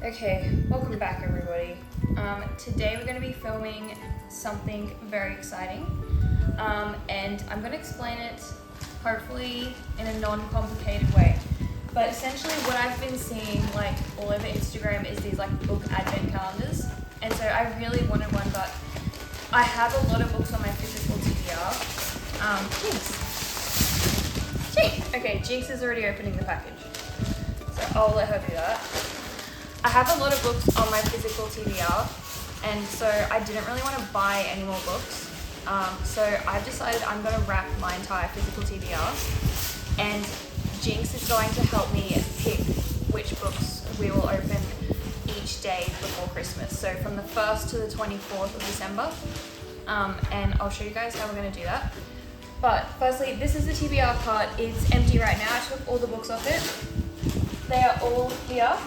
Okay, welcome back everybody. Today we're going to be filming something very exciting, and I'm going to explain it hopefully in a non-complicated way. But essentially what I've been seeing like all over Instagram is these like book advent calendars, and so I really wanted one, but I have a lot of books on my physical TBR. Jinx! Okay, Jinx is already opening the package, so I'll let her do that. I have a lot of books on my physical TBR, and so I didn't really want to buy any more books. So I've decided I'm going to wrap my entire physical TBR, and Jinx is going to help me pick which books we will open each day before Christmas. So from the 1st to the 24th of December, and I'll show you guys how we're going to do that. But firstly, this is the TBR cart. It's empty right now. I took all the books off it. They are all here.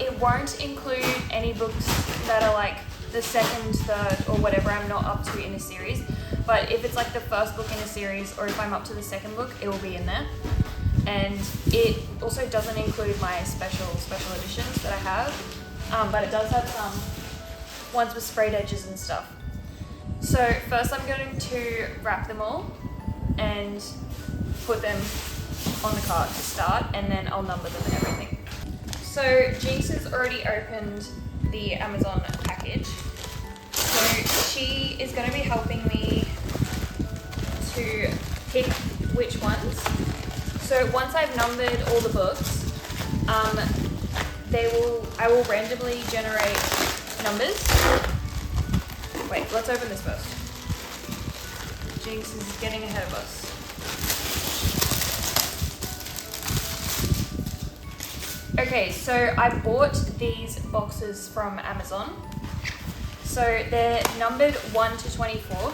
It won't include any books that are like the second, third, or whatever I'm not up to in a series. But if it's like the first book in a series, or if I'm up to the second book, it will be in there. And it also doesn't include my special editions that I have, but it does have some ones with sprayed edges and stuff. So first I'm going to wrap them all and put them on the cart to start, and then I'll number them and everything. So Jinx has already opened the Amazon package. So she is going to be helping me to pick which ones. So once I've numbered all the books, I will randomly generate numbers. Wait, let's open this first. Jinx is getting ahead of us. Okay, so I bought these boxes from Amazon. So they're numbered 1 to 24.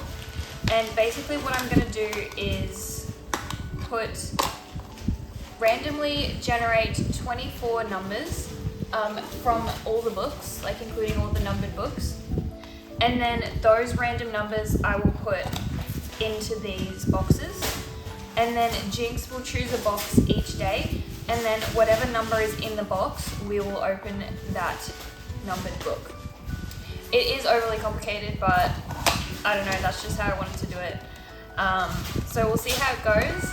And basically what I'm going to do is randomly generate 24 numbers from all the books, like including all the numbered books. And then those random numbers I will put into these boxes. And then Jinx will choose a box each day. And then whatever number is in the box, we will open that numbered book. It is overly complicated, but I don't know, that's just how I wanted to do it. So we'll see how it goes.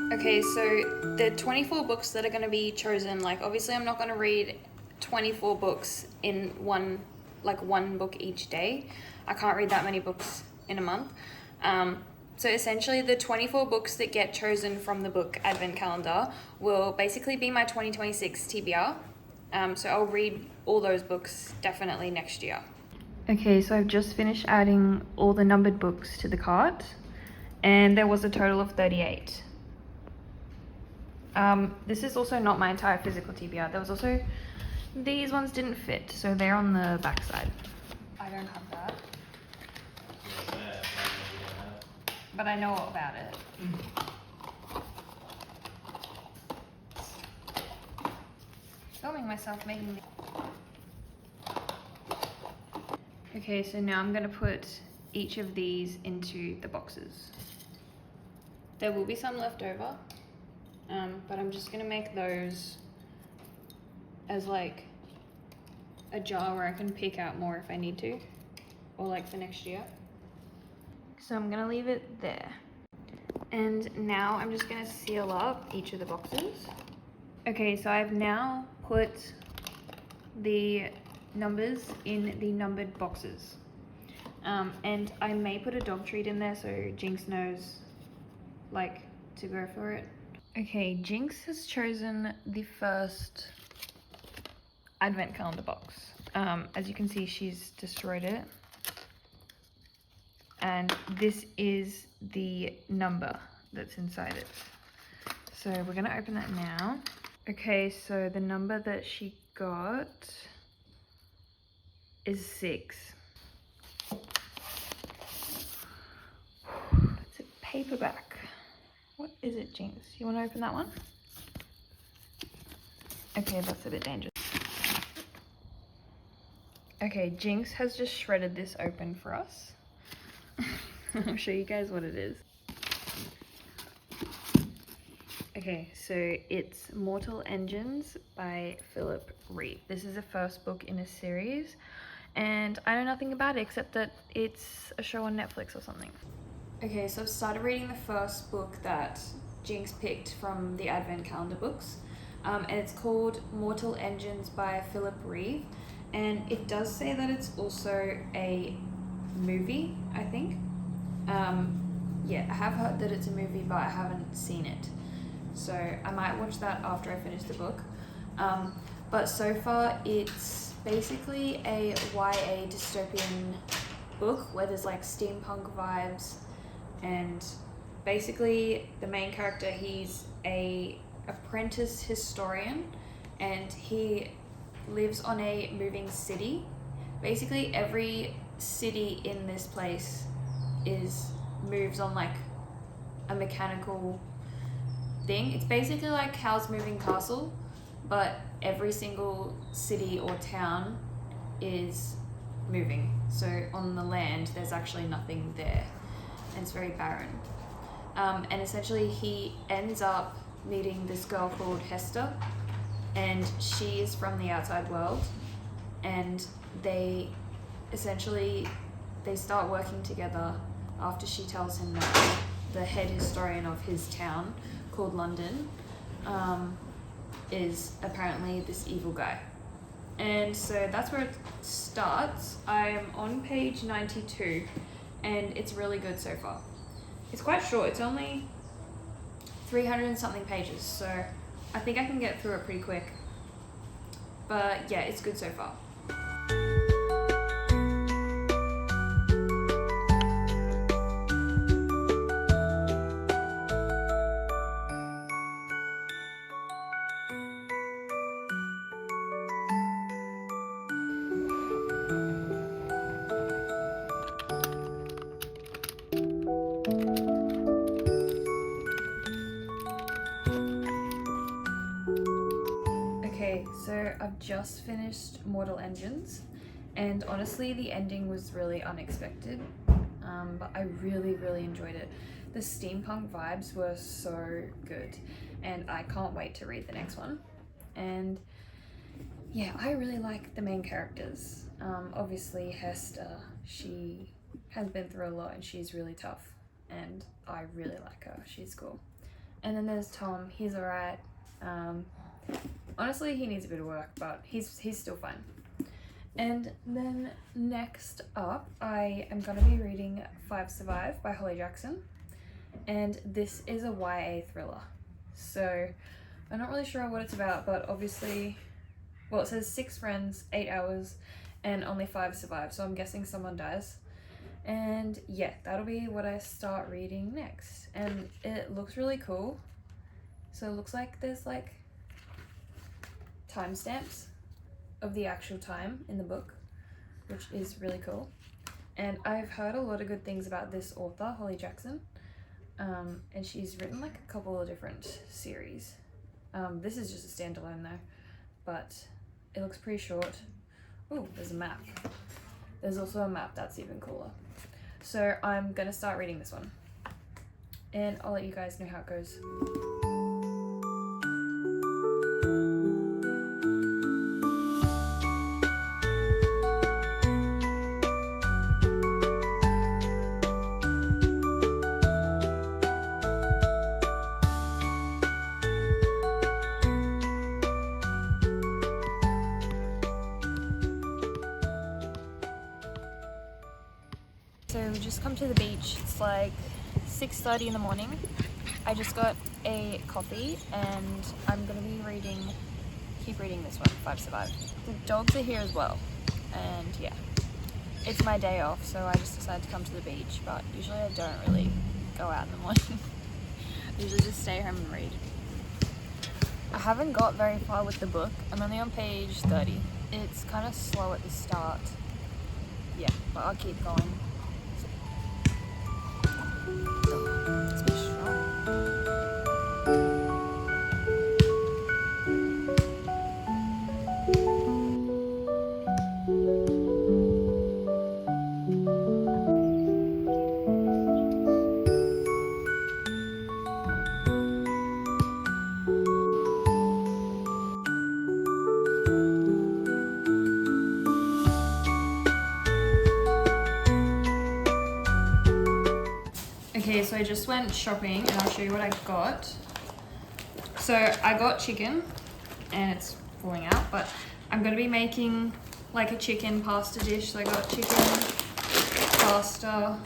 Okay, so the 24 books that are going to be chosen, like obviously I'm not going to read 24 books in one book each day. I can't read that many books in a month. So essentially the 24 books that get chosen from the book advent calendar will basically be my 2026 TBR. So I'll read all those books definitely next year. Okay, so I've just finished adding all the numbered books to the cart, and there was a total of 38. This is also not my entire physical TBR. There was also, these ones didn't fit, so they're on the back side. I don't have that. But I know all about it. Filming myself making the... Okay, so now I'm going to put each of these into the boxes. There will be some left over. But I'm just going to make those as like a jar where I can pick out more if I need to, or like for next year. So I'm going to leave it there. And now I'm just going to seal up each of the boxes. Okay, so I've now put the numbers in the numbered boxes. And I may put a dog treat in there so Jinx knows like to go for it. Okay, Jinx has chosen the first advent calendar box. As you can see, she's destroyed it. And this is the number that's inside it. So So we're gonna open that now. Okay, so the number that she got is 6. It's a paperback. What is it, Jinx? You want to open that one? Okay, that's a bit dangerous. Okay, Jinx has just shredded this open for us. I'll show you guys what it is. Okay, so it's Mortal Engines by Philip Reeve. This is the first book in a series, and I know nothing about it except that it's a show on Netflix or something. Okay, so I've started reading the first book that Jinx picked from the Advent Calendar books, and it's called Mortal Engines by Philip Reeve, and it does say that it's also a movie, I think. Yeah, I have heard that it's a movie, but I haven't seen it. So I might watch that after I finish the book. But so far it's basically a YA dystopian book where there's like steampunk vibes, and basically the main character, he's a apprentice historian and he lives on a moving city. Basically every city in this place moves on like a mechanical thing. It's basically like Howl's Moving Castle, but every single city or town is moving. So on the land there's actually nothing there, and it's very barren. And essentially he ends up meeting this girl called Hester, and she is from the outside world, and they start working together after she tells him that the head historian of his town, called London, is apparently this evil guy. And so that's where it starts. I'm on page 92 and it's really good so far. It's quite short, it's only 300 and something pages, so I think I can get through it pretty quick. But yeah, it's good so far. Okay, so I've just finished Mortal Engines, and honestly the ending was really unexpected, but I really enjoyed it. The steampunk vibes were so good, and I can't wait to read the next one. And yeah, I really like the main characters. Obviously Hester, she has been through a lot and she's really tough, and I really like her, she's cool. And then there's Tom, he's alright. Honestly, he needs a bit of work, but he's still fine. And then next up, I am going to be reading 5 Survive by Holly Jackson, and this is a YA thriller. So I'm not really sure what it's about, but obviously, well, it says 6 friends, 8 hours, and only 5 survive, so I'm guessing someone dies. And yeah, that'll be what I start reading next, and it looks really cool. So it looks like there's like timestamps of the actual time in the book, which is really cool. And I've heard a lot of good things about this author, Holly Jackson, and she's written like a couple of different series. This is just a standalone though, but it looks pretty short. Oh, there's a map. There's also a map that's even cooler. So I'm gonna start reading this one, and I'll let you guys know how it goes. So we just come to the beach. It's like 6:30 in the morning. I just got a coffee and I'm gonna be keep reading this one, 5 Survive. The dogs are here as well, and yeah, it's my day off, so I just decided to come to the beach, but usually I don't really go out in the morning. I usually just stay home and read. haven't got very far with the book. I'm only on page 30. It's kind of slow at the start. Yeah, but I'll keep going. It's a bit strong. Okay, so I just went shopping and I'll show you what I got. So I got chicken and it's falling out, but I'm gonna be making like a chicken pasta dish. So I got chicken, pasta.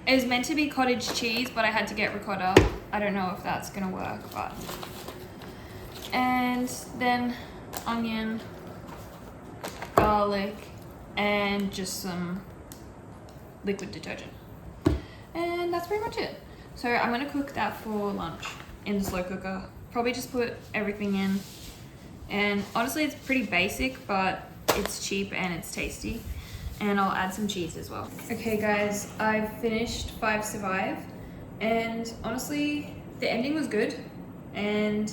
It was meant to be cottage cheese, but I had to get ricotta. I don't know if that's gonna work, but. And then onion, garlic, and just some liquid detergent. And that's pretty much it. So I'm gonna cook that for lunch in the slow cooker. Probably just put everything in. And honestly, it's pretty basic, but it's cheap and it's tasty. And I'll add some cheese as well. Okay guys, I've finished 5 Survive. And honestly, the ending was good. And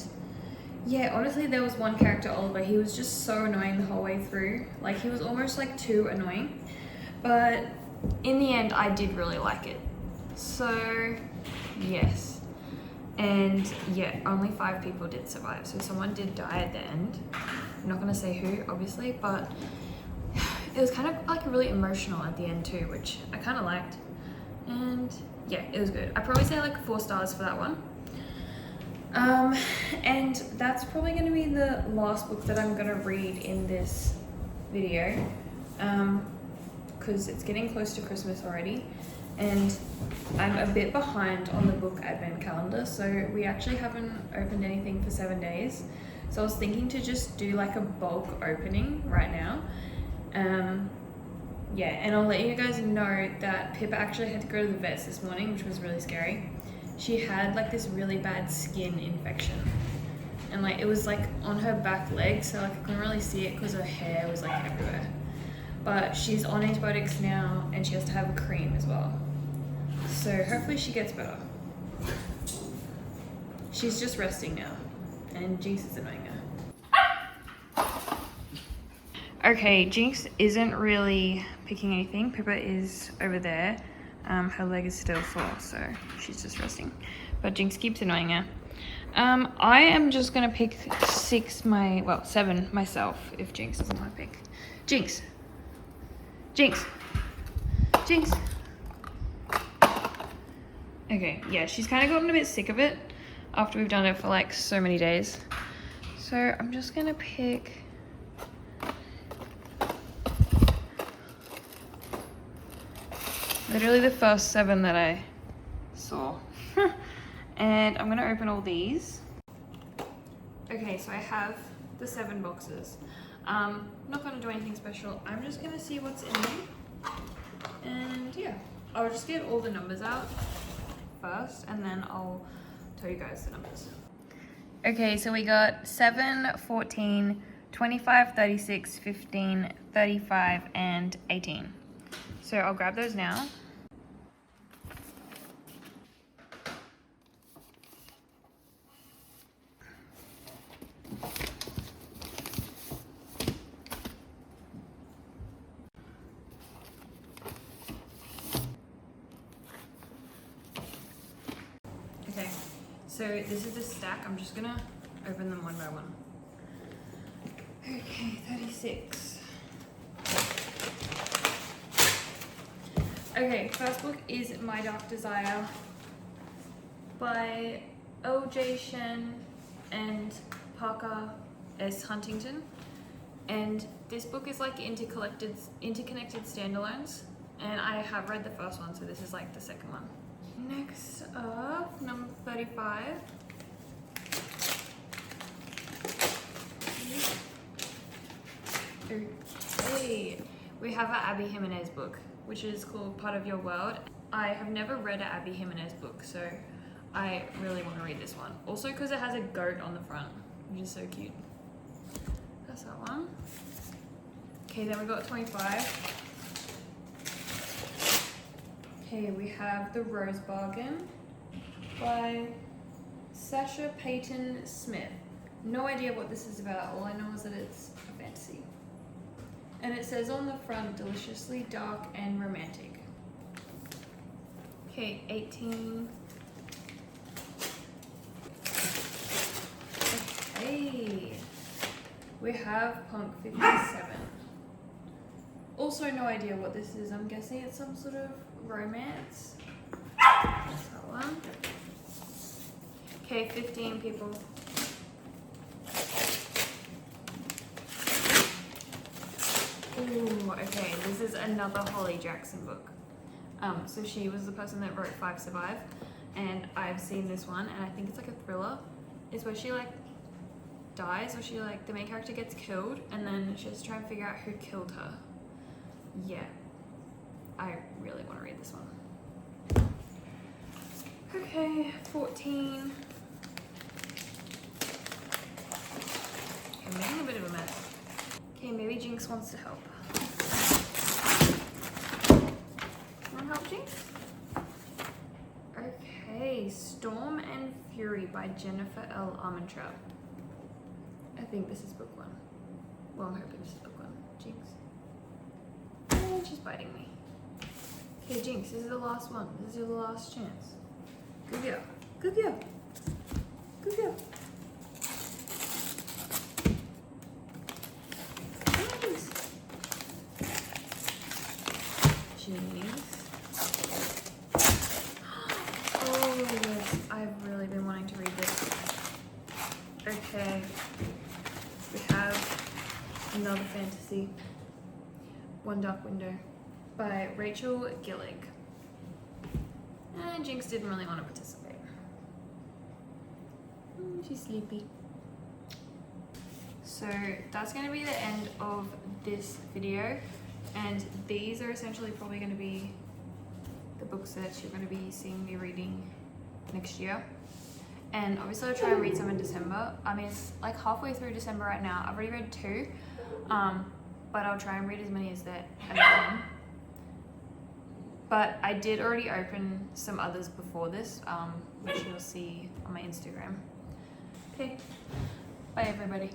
yeah, honestly, there was one character, Oliver. He was just so annoying the whole way through. Like, he was almost like too annoying. But in the end, I did really like it. So yes, and yeah, only 5 people did survive, so someone did die at the end. I'm not gonna say who, obviously, but it was kind of like really emotional at the end too, which I kind of liked. And yeah, it was good. I probably say like 4 stars for that one. And that's probably gonna be the last book that I'm gonna read in this video, because it's getting close to Christmas already. And I'm a bit behind on the book advent calendar, so we actually haven't opened anything for 7 days. So I was thinking to just do like a bulk opening right now. Yeah, and I'll let you guys know that Pippa actually had to go to the vets this morning, which was really scary. She had like this really bad skin infection, and like it was like on her back leg, so like I couldn't really see it because her hair was like everywhere. But she's on antibiotics now, and she has to have a cream as well. So hopefully she gets better. She's just resting now, and Jinx is annoying her. Okay, Jinx isn't really picking anything. Pippa is over there. Her leg is still sore, so she's just resting. But Jinx keeps annoying her. I am just gonna pick 7 myself if Jinx doesn't want to pick. Jinx. Jinx. Jinx. Okay, yeah, she's kind of gotten a bit sick of it after we've done it for like so many days. So I'm just gonna pick literally the first 7 that I saw. And I'm gonna open all these. Okay, so I have the 7 boxes. Not gonna do anything special. I'm just gonna see what's in them. And yeah, I'll just get all the numbers out first, and then I'll tell you guys the numbers. Okay, so we got 7, 14, 25, 36, 15, 35, and 18. So I'll grab those now. Okay, so this is the stack. I'm just gonna open them one by one. Okay, 36. Okay, first book is My Dark Desire by O.J. Shen and Parker S. Huntington. And this book is like interconnected standalones. And I have read the first one, so this is like the second one. Next up, number 35. Okay, we have an Abby Jimenez book, which is called Part of Your World. I have never read an Abby Jimenez book, so I really want to read this one. Also because it has a goat on the front. which is so cute. That's that one. Okay, then we got 25. Okay, we have The Rose Bargain by Sasha Payton Smith. No idea what this is about. All I know is that it's a fantasy. And it says on the front, deliciously dark and romantic. Okay, 18. Okay. We have Punk 57. Also no idea what this is. I'm guessing it's some sort of romance. That's that one. Okay, 15 people. Ooh, okay, this is another Holly Jackson book. So she was the person that wrote 5 Survive, and I've seen this one, and I think it's like a thriller. It's where she like dies, or she like, the main character gets killed, and then she has to try and figure out who killed her. Yeah, I really want to read this one. Okay, 14. I'm making a bit of a mess. Okay, maybe Jinx wants to help. Want to help, Jinx? Okay, Storm and Fury by Jennifer L. Armentrout. I think this is book 1. Well, I'm hoping this is book 1. Jinx. And she's biting me. Okay, Jinx, this is the last one. This is your last chance. Good girl. Good girl. Good girl. Oh yes, I've really been wanting to read this. Okay, we have another fantasy, One Dark Window by Rachel Gillig. And Jinx didn't really want to participate. She's sleepy. So that's going to be the end of this video, and these are essentially probably going to be the books that you're going to be seeing me reading next year. And obviously I'll try and read some in December. I mean, it's like halfway through December right now. I've already read 2, but I'll try and read as many as that as I can. But I did already open some others before this, which you'll see on my Instagram. Okay, bye everybody.